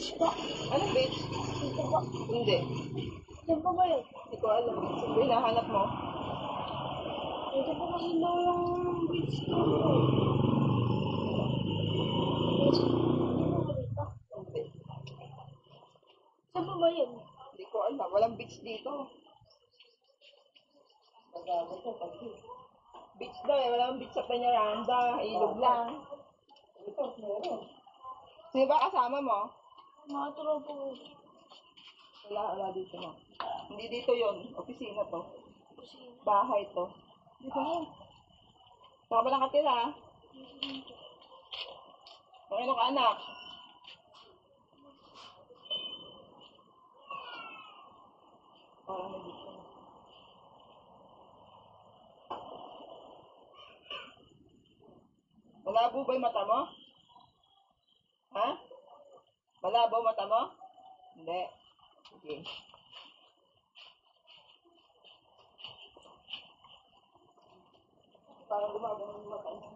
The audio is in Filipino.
beach ba? Anong beach? Dito ba? Hindi. Diyan pa ba yun? Hindi ko alam. Sige, hinahanap mo. Dito pa kasi daw yung beach dito. Beach. Dito ba dito? Hindi. Saan pa ba yun? Hindi ko alam. Walang beach dito. Beach daw eh. Walang beach sa Peñaranda. Ilog lang. Sino ba kasama mo? Mga tropa ko. Wala dito mo. Hindi dito yon. Opisina to. Kusina. Bahay to. Dito mo. Saka ba nakatira? Ang ino ka anak? Parang may dito. Malabo ba yung mata mo? Ha? Malabo mata mo? Hindi. Sige. Parang gumagano yung mata mo.